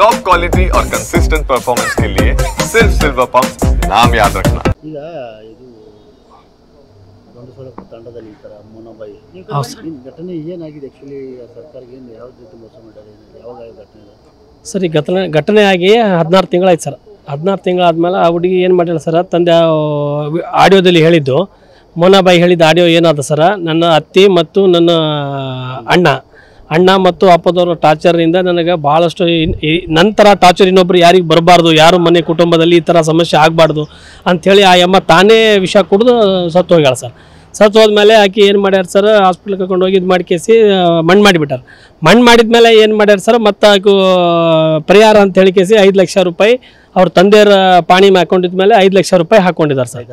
Top quality और consistent performance के लिए सिर्फ सिल्वर पंप नाम याद रखना। ಈಗ ಇದು ಗೊಂಡಸೋಳ ತಂಡದಲ್ಲಿ ಈ ಥರ ಮೋನೋಬಾಯಿ ಘಟನೆ ಏನಾಗಿದೆ ಆ್ಯಕ್ಚುಲಿ ಸರ್ಕಾರಕ್ಕೆ ಏನು ಯಾವ ರೀತಿ ಮೋಸ ಮಾಡಿದ್ದಾರೆ ಯಾವಾಗ ಘಟನೆ ಇದೆ ಸರ್? ಈ ಘಟನೆ ಆಗಿ 16 ತಿಂಗಳಾಯ್ತು ಸರ್. 16 ತಿಂಗಳಾದ್ಮೇಲೆ ಆ ಹುಡುಗಿ ಏನು ಮಾಡಿಲ್ಲ ಸರ್, ತಂದೆ ಆಡಿಯೋದಲ್ಲಿ ಹೇಳಿದ್ದು, ಮೋನಾಬಾಯಿ ಹೇಳಿದ ಆಡಿಯೋ ಏನಾದ ಸರ್, ನನ್ನ ಅತ್ತಿ ಮತ್ತು ನನ್ನ ಅಣ್ಣ ಮತ್ತು ಅಪ್ಪದವರು ಟಾರ್ಚರಿಂದ ನನಗೆ ಭಾಳಷ್ಟು ನಂತರ ಟಾರ್ಚರ್ ಇನ್ನೊಬ್ರು ಯಾರಿಗೆ ಬರಬಾರ್ದು, ಯಾರು ಮನೆ ಕುಟುಂಬದಲ್ಲಿ ಈ ಥರ ಸಮಸ್ಯೆ ಆಗಬಾರ್ದು ಅಂಥೇಳಿ ಆ ಅಮ್ಮ ತಾನೇ ವಿಷ ಕುಡಿದು ಸತ್ತು ಹೋಗ್ಯಾಳ ಸರ್. ಸತ್ತು ಹೋದ್ಮೇಲೆ ಆಕೆ ಏನು ಮಾಡ್ಯಾರ ಸರ್, ಹಾಸ್ಪಿಟ್ಲಿಗೆ ಕರ್ಕೊಂಡು ಹೋಗಿ ಇದು ಮಾಡಿ ಕೇಸಿ ಮಣ್ಣು ಮಾಡಿಬಿಟ್ಟಾರೆ. ಮಣ್ಣು ಮಾಡಿದ್ಮೇಲೆ ಏನು ಮಾಡ್ಯಾರ ಸರ್, ಮತ್ತು ಆಕೆ ಪರಿಹಾರ ಅಂತ ಹೇಳಿ ಕೇಸಿ 5 ಲಕ್ಷ ರೂಪಾಯಿ ಅವ್ರ ತಂದೆಯರ ಪಾಣಿ ಹಾಕೊಂಡಿದ ಮೇಲೆ 5 ಲಕ್ಷ ರೂಪಾಯಿ ಹಾಕ್ಕೊಂಡಿದ್ದಾರೆ ಸರ್.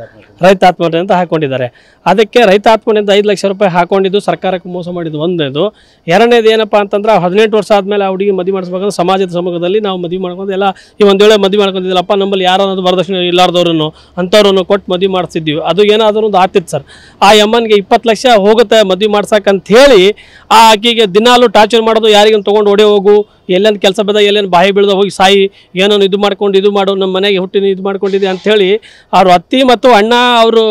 ರೈತ ಆತ್ಮಹತ್ಯೆ ಅಂತ ಹಾಕ್ಕೊಂಡಿದ್ದಾರೆ. ಅದಕ್ಕೆ ರೈತ ಆತ್ಮಹತ್ಯೆ 5 ಲಕ್ಷ ರೂಪಾಯಿ ಹಾಕ್ಕೊಂಡಿದ್ದು ಸರ್ಕಾರಕ್ಕೆ ಮೋಸ ಮಾಡಿದ್ದು ಒಂದೇದು. ಎರಡನೇದು ಏನಪ್ಪ ಅಂತಂದ್ರೆ 18 ವರ್ಷ ಆದಮೇಲೆ ಆ ಹುಡುಗಿ ಮದುವೆ ಮಾಡಿಸ್ಬೇಕಂದ್ರೆ ಸಮಾಜದ ಸಮ್ಮುಖದಲ್ಲಿ ನಾವು ಮದುವೆ ಮಾಡ್ಕೊಂಡು ಎಲ್ಲ ಈ ಒಂದು ವೇಳೆ ಮದುವೆ ಮಾಡ್ಕೊಂಡಿದ್ದಿಲ್ಲಪ್ಪ, ನಮ್ಮಲ್ಲಿ ಯಾರು ಅನ್ನೋದು ವರದಕ್ಷಿಣೆ ಇಲ್ಲಾರ್ದವ್ರನ್ನು ಅಂಥವ್ರನ್ನು ಕೊಟ್ಟು ಮದುವೆ ಮಾಡಿಸಿದ್ದೀವಿ, ಅದು ಏನಾದರೂ ಒಂದು ಆಗ್ತಿತ್ತು ಸರ್. ಆ ಅಮ್ಮನಿಗೆ 20 ಲಕ್ಷ ಹೋಗುತ್ತೆ ಮದುವೆ ಮಾಡ್ಸಕ್ಕಂತ ಹೇಳಿ ಆ ಆಕೆಗೆ ದಿನಾಲು ಟಾರ್ಚರ್ ಮಾಡೋದು, ಯಾರಿಗನ್ನು ತೊಗೊಂಡು ಹೊಡೆ ಹೋಗು, ಎಲ್ಲೇನು ಕೆಲಸ ಬೇಡ, ಎಲ್ಲೇನು ಬಾಯಿ ಬೀಳ್ದ ಹೋಗಿ ಸಾಯಿ, ಏನೋ ಇದು ಮಾಡ್ಕೊಂಡು ಇದು ಮಾಡು, ನಮ್ಮ ಮನೆಗೆ ಹುಟ್ಟಿನ ಇದು ಮಾಡ್ಕೊಂಡಿದ್ದೆ ಅಂಥೇಳಿ ಅವ್ರ ಅತ್ತಿ ಮತ್ತು ಅಣ್ಣ ಅವರು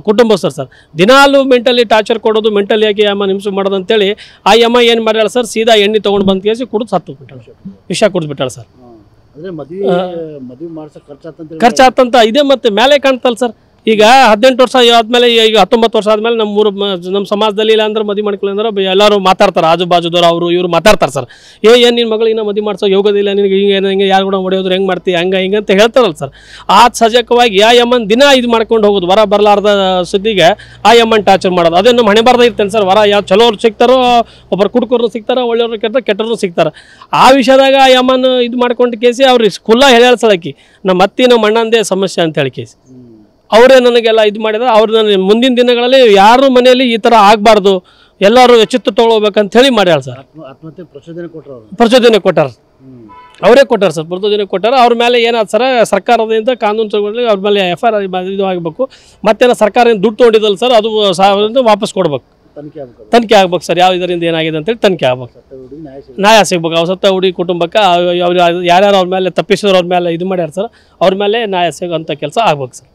ಕುಟುಂಬಸ್ಥರು ಸರ್ ದಿನಾಲು ಮೆಂಟಲಿ ಟಾರ್ಚರ್ ಕೊಡೋದು, ಮೆಂಟಲಿ ಆಗಿ ಅಮ್ಮ ಹಿಂಸೆ ಮಾಡೋದು ಅಂತೇಳಿ ಆ ಅಮ್ಮ ಏನು ಮಾಡ್ಯಾಳ ಸರ್, ಸೀದಾ ಎಣ್ಣೆ ತೊಗೊಂಡು ಬಂದು ಕೇಸಿ ಕುಡಿದು ಸತ್ತು ಬಿಟ್ಟಾಳ, ವಿಷ ಕುಡಿದ್ಬಿಟ್ಟಾಳ ಸರ್. ಖರ್ಚಾತಂತ ಇದೆ ಮತ್ತೆ ಮೇಲೆ ಕಾಣ್ತಲ್ಲ ಸರ್. ಈಗ 18 ವರ್ಷ ಆದಮೇಲೆ, ಈಗ 19 ವರ್ಷ ಆದಮೇಲೆ ನಮ್ಮ ಸಮಾಜದಲ್ಲಿ ಇಲ್ಲ ಅಂದ್ರೆ ಮದುವೆ ಮಾಡ್ಕೊಳ್ಳಿ ಅಂದ್ರೆ ಎಲ್ಲರೂ ಮಾತಾಡ್ತಾರೆ, ಆಜು ಬಾಜುದವ್ರು ಅವರು ಇವರು ಮಾತಾಡ್ತಾರೆ ಸರ್. ಏನು ನಿನ್ನ ಮಗಳಿನ ಮದುವೆ ಮಾಡಿಸೋ ಯೋಗದಿಲ್ಲ ನಿನಗೆ, ಹಿಂಗೆ ಯಾರು ಕೂಡ ಹೊಡೆಯೋದ್ರು ಹೆಂಗೆ ಮಾಡ್ತೀವಿ ಹಿಂಗೆ ಅಂತ ಹೇಳ್ತಾರಲ್ಲ ಸರ್. ಆ ಸಜಕವಾಗಿ ಆ ಅಮ್ಮನ ದಿನ ಇದು ಮಾಡ್ಕೊಂಡು ಹೋಗೋದು, ವರ ಬರಲಾರ್ದ ಸುದ್ದಿಗೆ ಆ ಅಮ್ಮನ ಟಾರ್ಚರ್ ಮಾಡೋದು, ಅದೇ ನಮ್ಮ ಹಣೆ ಬಾರ್ದ ಇರ್ತೇನೆ ಸರ್. ವರ ಯಾವ ಚಲೋರು ಸಿಗ್ತಾರೋ, ಒಬ್ಬರು ಕುಡ್ಕೋರು ಸಿಗ್ತಾರೋ, ಒಳ್ಳೆಯವ್ರು ಕೆಟ್ಟ ಕೆಟ್ಟರು ಸಿಗ್ತಾರೆ. ಆ ವಿಷಯದಾಗ ಆ ಅಮ್ಮನ ಇದು ಮಾಡ್ಕೊಂಡು ಕೇಸಿ ಅವ್ರಿಗೆ ಕುಲ್ಲ ಹೇಳ್ಯಾಳ್ಸಳಕಿ, ನಮ್ಮ ಅತ್ತಿ ನಮ್ಮ ಅಣ್ಣಂದೇ ಸಮಸ್ಯೆ ಅಂತ ಹೇಳಿ ಕೇಸಿ ಅವರೇ ನನಗೆಲ್ಲ ಇದು ಮಾಡಿದ. ಅವ್ರು ನನ್ನ ಮುಂದಿನ ದಿನಗಳಲ್ಲಿ ಯಾರು ಮನೆಯಲ್ಲಿ ಈ ಥರ ಆಗಬಾರ್ದು, ಎಲ್ಲರೂ ಎಚ್ಚೆತ್ತು ತೊಗೊಳ್ಬೇಕಂತ ಹೇಳಿ ಮಾಡ್ಯಾಳ ಸರ್. ಪ್ರಚೋದನೆ ಕೊಟ್ಟಾರ, ಅವರೇ ಕೊಟ್ಟಾರ ಸರ್, ಪ್ರಚೋದನೆ ಕೊಟ್ಟಾರ. ಅವ್ರ ಮೇಲೆ ಏನಾದ ಸರ್, ಸರ್ಕಾರದಿಂದ ಕಾನೂನು ಚೌಕಟ್ಟಲ್ಲಿ ಅವ್ರ ಮೇಲೆ FIR ಇದು ಆಗಬೇಕು. ಮತ್ತೇನೋ ಸರ್ಕಾರದಿಂದ ದುಡ್ಡು ತೊಗೊಂಡಿದ್ದಲ್ಲ ಸರ್, ಅದು ವಾಪಸ್ ಕೊಡ್ಬೇಕು, ತನಿಖೆ ಆಗ್ಬೇಕು ಸರ್, ಯಾವ ಇದರಿಂದ ಏನಾಗಿದೆ ಅಂತೇಳಿ ತನಿಖೆ ಆಗ್ಬೇಕು, ನ್ಯಾಯ ಸಿಗ್ಬೇಕು. ಅವ್ರು ಸತ್ತ ಹುಡುಗಿ ಕುಟುಂಬಕ್ಕೆ ಅವ್ರು ಯಾರ್ಯಾರು ಅವ್ರ ಮೇಲೆ ತಪ್ಪಿಸಿದ್ರು, ಅವ್ರ ಮೇಲೆ ಇದು ಮಾಡ್ಯಾರ ಸರ್, ಅವ್ರ ಮೇಲೆ ನ್ಯಾಯ ಸಿಗೋಂಥ ಕೆಲಸ ಆಗ್ಬೇಕು ಸರ್.